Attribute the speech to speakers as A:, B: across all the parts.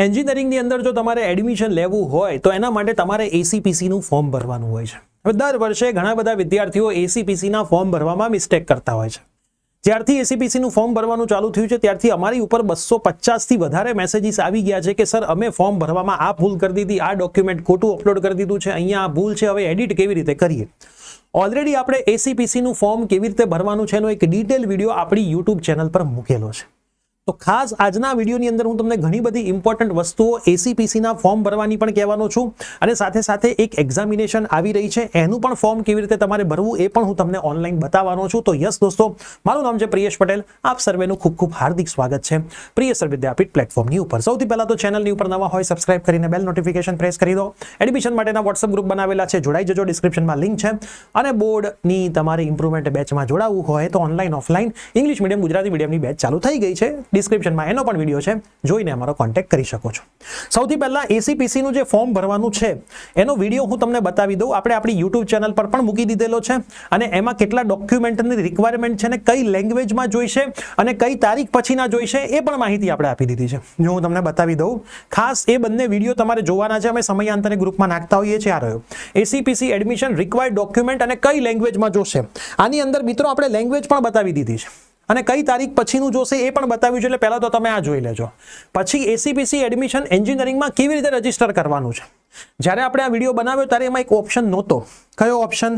A: એન્જિનિયરિંગની અંદર જો તમારે એડમિશન લેવું હોય તો એના માટે તમારે એસીપીસીનું ફોર્મ ભરવાનું હોય છે. હવે દર વર્ષે ઘણા બધા વિદ્યાર્થીઓ એસીપીસીના ફોર્મ ભરવામાં મિસ્ટેક કરતા હોય છે. જ્યારથી એસીપીસીનું ફોર્મ ભરવાનું ચાલુ થયું છે ત્યારથી અમારી ઉપર 250થી વધારે મેસેજીસ આવી ગયા છે કે સર અમે ફોર્મ ભરવામાં આ ભૂલ કરી દીધી, આ ડોક્યુમેન્ટ ખોટું અપલોડ કરી દીધું છે, અહીંયા આ ભૂલ છે, હવે એડિટ કેવી રીતે કરીએ. ઓલરેડી આપણે એસીપીસીનું ફોર્મ કેવી રીતે ભરવાનું છે એનો એક ડિટેલ વિડીયો આપણી યુટ્યુબ ચેનલ પર મૂકેલો છે. તો ખાસ આજના વિડીયોની અંદર હું તમને ઘણી બધી ઇમ્પોર્ટન્ટ વસ્તુઓ એસીપીસીના ફોર્મ ભરવાની પણ કહેવાનો છું અને સાથે સાથે એક એક્ઝામિનેશન આવી રહી છે એનું પણ ફોર્મ કેવી રીતે તમારે ભરવું એ પણ હું તમને ઓનલાઈન બતાવવાનો છું. તો યસ દોસ્તો, મારું નામ છે પ્રિયેશ પટેલ. આપ સર્વેનું ખૂબ ખૂબ હાર્દિક સ્વાગત છે પ્રિય સર વિદ્યાપીઠ પ્લેટફોર્મની ઉપર. સૌથી પહેલા તો ચેનલની ઉપર નવા હોય સબસ્ક્રાઇબ કરીને બેલ નોટિફિકેશન પ્રેસ કરી દો. એડમિશન માટેના વોટ્સઅપ ગ્રુપ બનાવેલા છે, જોડાઈ જજો, ડિસ્ક્રિપ્શનમાં લિંક છે. અને બોર્ડની તમારે ઇમ્પ્રુવમેન્ટ બેચમાં જોડાવવું હોય તો online offline English medium Gujarati મીડિયમની બેચ ચાલુ થઈ ગઈ છે. ડિસ્ક્રિપ્શનમાં એનો પણ વિડીયો છે, જોઈને અમારો કોન્ટેક્ટ કરી શકો છો. સૌથી પહેલા એસીપીસીનું જે ફોર્મ ભરવાનું છે એનો વિડીયો હું તમને બતાવી દઉં. આપણે આપણી યુટ્યુબ ચેનલ પર પણ મૂકી દીધેલો છે અને એમાં કેટલા ડોક્યુમેન્ટની રિક્વાયરમેન્ટ છે ને કઈ લેંગ્વેજમાં જોઈશે અને કઈ તારીખ પછીના જોઈશે એ પણ માહિતી આપણે આપી દીધી છે. જો હું તમને બતાવી દઉં, ખાસ એ બંને વિડીયો તમારે જોવાના છે. અમે સમયાંતરે ગ્રુપમાં નાખતા હોઈએ છીએ. આ રહ્યો એસીપીસી એડમિશન રિક્વાયર્ડ ડોક્યુમેન્ટ અને કઈ લેંગ્વેજમાં જોશે. આની અંદર મિત્રો આપણે લેંગ્વેજ પણ બતાવી દીધી છે અને કઈ તારીખ પછીનું જોશે એ પણ બતાવ્યું છે. એટલે પહેલા તો તમે આ જોઈ લેજો. પછી એસીપીસી એડમિશન એન્જિનિયરિંગમાં કેવી રીતે રજીસ્ટર કરવાનું છે. જ્યારે આપણે આ વિડીયો બનાવ્યો ત્યારે એમાં એક ઓપ્શન નહોતો. કયો ઓપ્શન?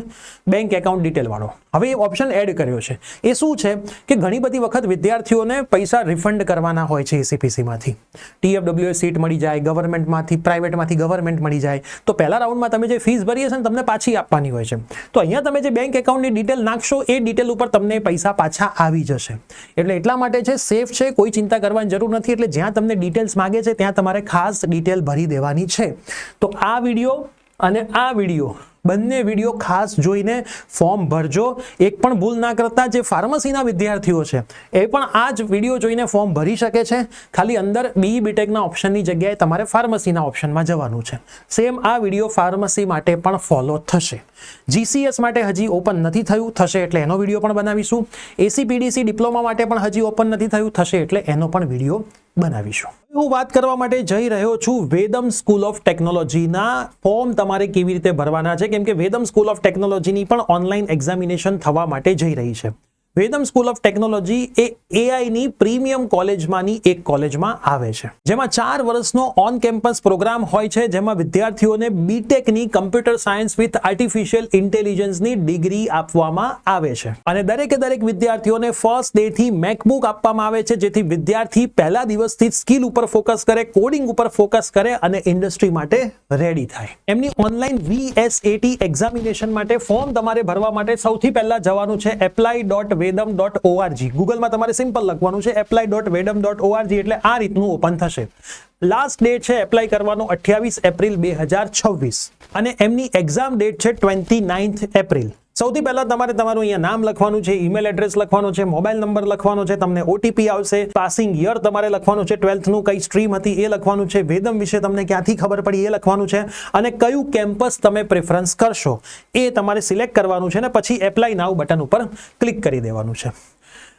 A: બેંક એકાઉન્ટ ડિટેલ વાળો. હવે એ ઓપ્શન એડ કર્યો છે. એ શું છે કે ઘણી બધી વખત વિદ્યાર્થીઓને પૈસા રિફંડ કરવાના હોય છે એસીપીસીમાંથી. TFWA સીટ મળી જાય, ગવર્મેન્ટમાંથી પ્રાઇવેટમાંથી ગવર્મેન્ટ મળી જાય, તો પહેલા રાઉન્ડમાં તમે જે ફીસ ભરી હશે ને તમને પાછી આપવાની હોય છે. તો અહીંયા તમે જે બેંક એકાઉન્ટની ડિટેલ નાખશો એ ડિટેલ ઉપર તમને પૈસા પાછા આવી જશે. એટલે એટલા માટે છે, સેફ છે, કોઈ ચિંતા કરવાની જરૂર નથી. એટલે જ્યાં તમને ડિટેલ્સ માંગે છે ત્યાં તમારે ખાસ ડિટેલ ભરી દેવાની છે. તો આ વિડીયો અને આ વિડીયો બંને વિડીયો ખાસ જોઈને ફોર્મ ભરજો. એક પણ ભૂલ ના કરતા. જે ફાર્મસીના વિદ્યાર્થીઓ છે એ પણ આ જ વિડીયો જોઈને ફોર્મ ભરી શકે છે. ખાલી અંદર BE BTechના ઓપ્શનની જગ્યાએ તમારે ફાર્મસીના ઓપ્શનમાં જવાનું છે. સેમ આ વિડીયો ફાર્મસી માટે પણ ફોલો થશે. GCS માટે હજી ઓપન નથી થયું, થશે એટલે એનો વિડીયો પણ બનાવીશું. ACPDC ડિપ્લોમા માટે પણ હજી ઓપન નથી થયું, થશે એટલે એનો પણ વિડીયો બનાવીશું. હું વાત કરવા માટે જઈ રહ્યો છું વેદમ સ્કૂલ ઓફ ટેકનોલોજીના ફોર્મ તમારે કેવી રીતે ભરવાના છે. કેમ કે વેદમ સ્કૂલ ઓફ ટેકનોલોજીની પણ ઓનલાઈન એક્ઝામિનેશન થવા માટે જઈ રહી છે. વેદમ સ્કૂલ ઓફ ટેકનોલોજી એ AIની પ્રીમિયમ કોલેજમાંની એક કોલેજમાં આવે છે, જેમાં 4 વર્ષનો ઓન કેમ્પસ પ્રોગ્રામ હોય છે, જેમાં વિદ્યાર્થીઓને BTechની કમ્પ્યુટર સાયન્સ વિથ આર્ટિફિશિયલ ઇન્ટેલિજન્સની ડિગ્રી આપવામાં આવે છે. અને દરેકે દરેક વિદ્યાર્થીઓને ફર્સ્ટ ડે થી મેકબુક આપવામાં આવે છે, જેથી વિદ્યાર્થી પહેલા દિવસથી સ્કિલ ઉપર ફોકસ કરે, કોડિંગ ઉપર ફોકસ કરે અને ઇન્ડસ્ટ્રી માટે રેડી થાય. એમની ઓનલાઈન VSAT એક્ઝામિનેશન માટે ફોર્મ તમારે ભરવા માટે સૌથી પહેલા જવાનું છે apply.vedam.org. ગૂગલમાં તમારે સિમ્પલ લખવાનું છે apply.vedam.org. એટલે આ રીતનું ઓપન થશે. લાસ્ટ ડેટ છે એપ્લાય કરવાનો 28 એપ્રિલ 2026 અને એમની એક્ઝામ ડેટ છે 29 એપ્રિલ. સૌથી પહેલા તમારે તમારું અહીંયા નામ લખવાનું છે, ઈમેલ એડ્રેસ લખવાનો છે, મોબાઈલ નંબર લખવાનો છે, તમને OTP આવશે, પાસિંગ યર તમારે લખવાનું છે, 12th નું કઈ સ્ટ્રીમ હતી એ લખવાનું છે, વેદમ વિશે તમને ક્યાંથી ખબર પડી એ લખવાનું છે અને કયું કેમ્પસ તમે પ્રેફરન્સ કરશો એ તમારે સિલેક્ટ કરવાનું છે. ને પછી એપ્લાય નાઉ બટન ઉપર ક્લિક કરી દેવાનું છે.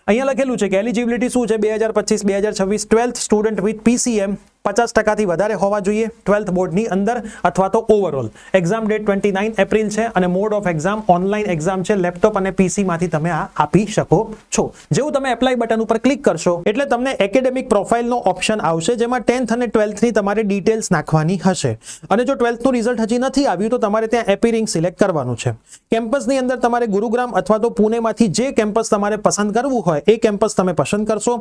A: અહીંયા લખેલું છે કે એલિજિબિલિટી શું છે, 2025-2026 12th સ્ટુડન્ટ વિથ PCM 50% વધારે હોવા જોઈએ 12th બોર્ડની અંદર અથવા તો ઓવરઓલ. એક્ઝામ ડેટ 29 એપ્રિલ છે અને mode of exam online exam છે. લેપટોપ અને PC માંથી તમે આ આપી શકો છો. જેવું તમે એપ્લાય બટન ઉપર ક્લિક કરશો એટલે તમને એકેડેમિક પ્રોફાઇલનો ઓપ્શન આવશે, જેમાં 10th અને 12th ની તમારે ડિટેલ્સ નાખવાની હશે. અને જો 12th નું રિઝલ્ટ હજી નથી આવ્યું તો તમારે ત્યાં એપિરિંગ સિલેક્ટ કરવાનું છે. કેમ્પસની અંદર તમારે ગુરુગ્રામ અથવા તો પુણેમાંથી જે કેમ્પસ તમારે પસંદ કરવું હોય એ કેમ્પસ તમે પસંદ કરશો.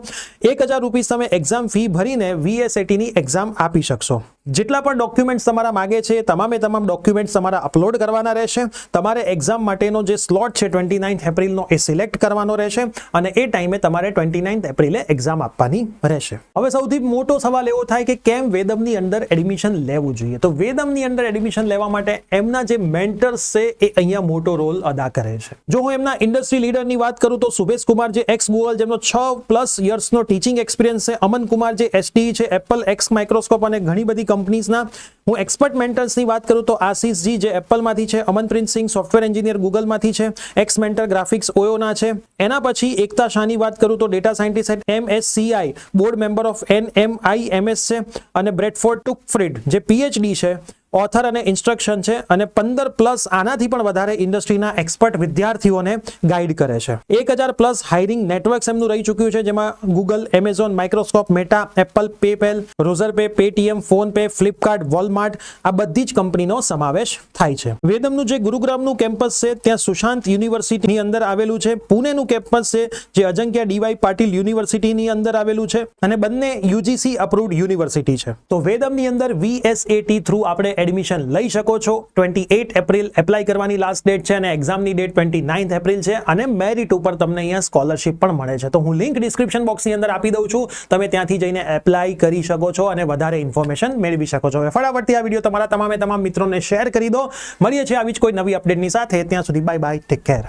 A: 1000 રૂપિયા તમે એક્ઝામ ફી ભરીને VSAT ની એક્ઝામ આપી શકશો. જેટલા પણ ડોક્યુમેન્ટ્સ તમારા માંગે છે તમામે તમામ ડોક્યુમેન્ટ્સ તમારા અપલોડ કરવાના રહેશે. તમારે એક્ઝામ માટેનો જે સ્લોટ છે 29 એપ્રિલનો એ સિલેક્ટ કરવાનો રહેશે અને એ ટાઈમે તમારે 29 એપ્રિલે એક્ઝામ આપવાની રહેશે. હવે સૌથી મોટો સવાલ એવો થાય કે કેમ વેદમની અંદર એડમિશન લેવું જોઈએ. તો વેદમની અંદર એડમિશન લેવા માટે એમના જે મેન્ટર્સ છે એ અહીંયા મોટો રોલ અદા કરે છે. જો હું એમના ઇન્ડસ્ટ્રી લીડરની વાત કરું તો સુભેશ કુમાર જે એક્સ ગૂગલ, જેમનો 6+ યર્સનો ટીચિંગ એક્સપિરિયન્સ છે, અમન કુમાર જે SDE છે, એપલ, એક્સ માઇક્રોસ્કોપ અને ઘણી બધી કંપનીઝના હું એક્સપર્ટ મેન્ટર્સની વાત કરું તો આશીષજી જે એપલમાંથી છે, અમનપ્રીત સિંહ સોફ્ટવેર એન્જિનિયર ગૂગલમાંથી છે, એક્સ મેન્ટર ગ્રાફિક્સ ઓયોના છે. એના પછી એકતા શાહની વાત કરું તો data scientist MSCI board member of NMIMS છે, અને બ્રેડફોર્ડ ટુકફ્રીડ જે PhD છે, ઓથર અને ઇન્સ્ટ્રક્શન છે, અને 15+ આનાથી પણ વધારે ઇન્ડસ્ટ્રીના એક્સપર્ટ વિદ્યાર્થીઓને ગાઈડ કરે છે. 1000+ હાયરિંગ નેટવર્ક્સ એમનું રહી ચૂક્યું છે, જેમાં Google, Amazon, Microsoft, Meta, Apple, PayPal, Razorpay, Paytm, PhonePe, Flipkart, Walmart આ બધી જ કંપનીનો સમાવેશ થાય છે. વેદમનું જે ગુરુગ્રામનું કેમ્પસ છે ત્યાં સુશાંત યુનિવર્સિટીની અંદર આવેલું છે. પુણેનું કેમ્પસ છે જે અજંક્યા ડીવાય પાટીલ યુનિવર્સિટીની અંદર આવેલું છે, અને બંને UGC અપ્રુવ્ડ યુનિવર્સિટી છે. તો વેદમની અંદર VSAT થ્રુ આપણે એડમિશન લઈ શકો છો. 28 એપ્રિલ એપ્લાય કરવાની લાસ્ટ ડેટ છે, અને એક્ઝામની ડેટ 29 એપ્રિલ છે, અને મેરિટ ઉપર તમને અહીંયા સ્કોલરશિપ પણ મળે છે. તો હું લિંક ડિસ્ક્રિપ્શન બોક્સની અંદર આપી દઉં છું, તમે ત્યાંથી જઈને એપ્લાય કરી શકો છો અને વધારે ઇન્ફોર્મેશન મેળવી શકો છો. ફટાફટથી આ વિડીયો તમારા તમામ મિત્રોને શેર કરી દો. મળીએ છીએ આવી જ કોઈ નવી અપડેટની સાથે. ત્યાં સુધી બાય બાય, ટેક કેર.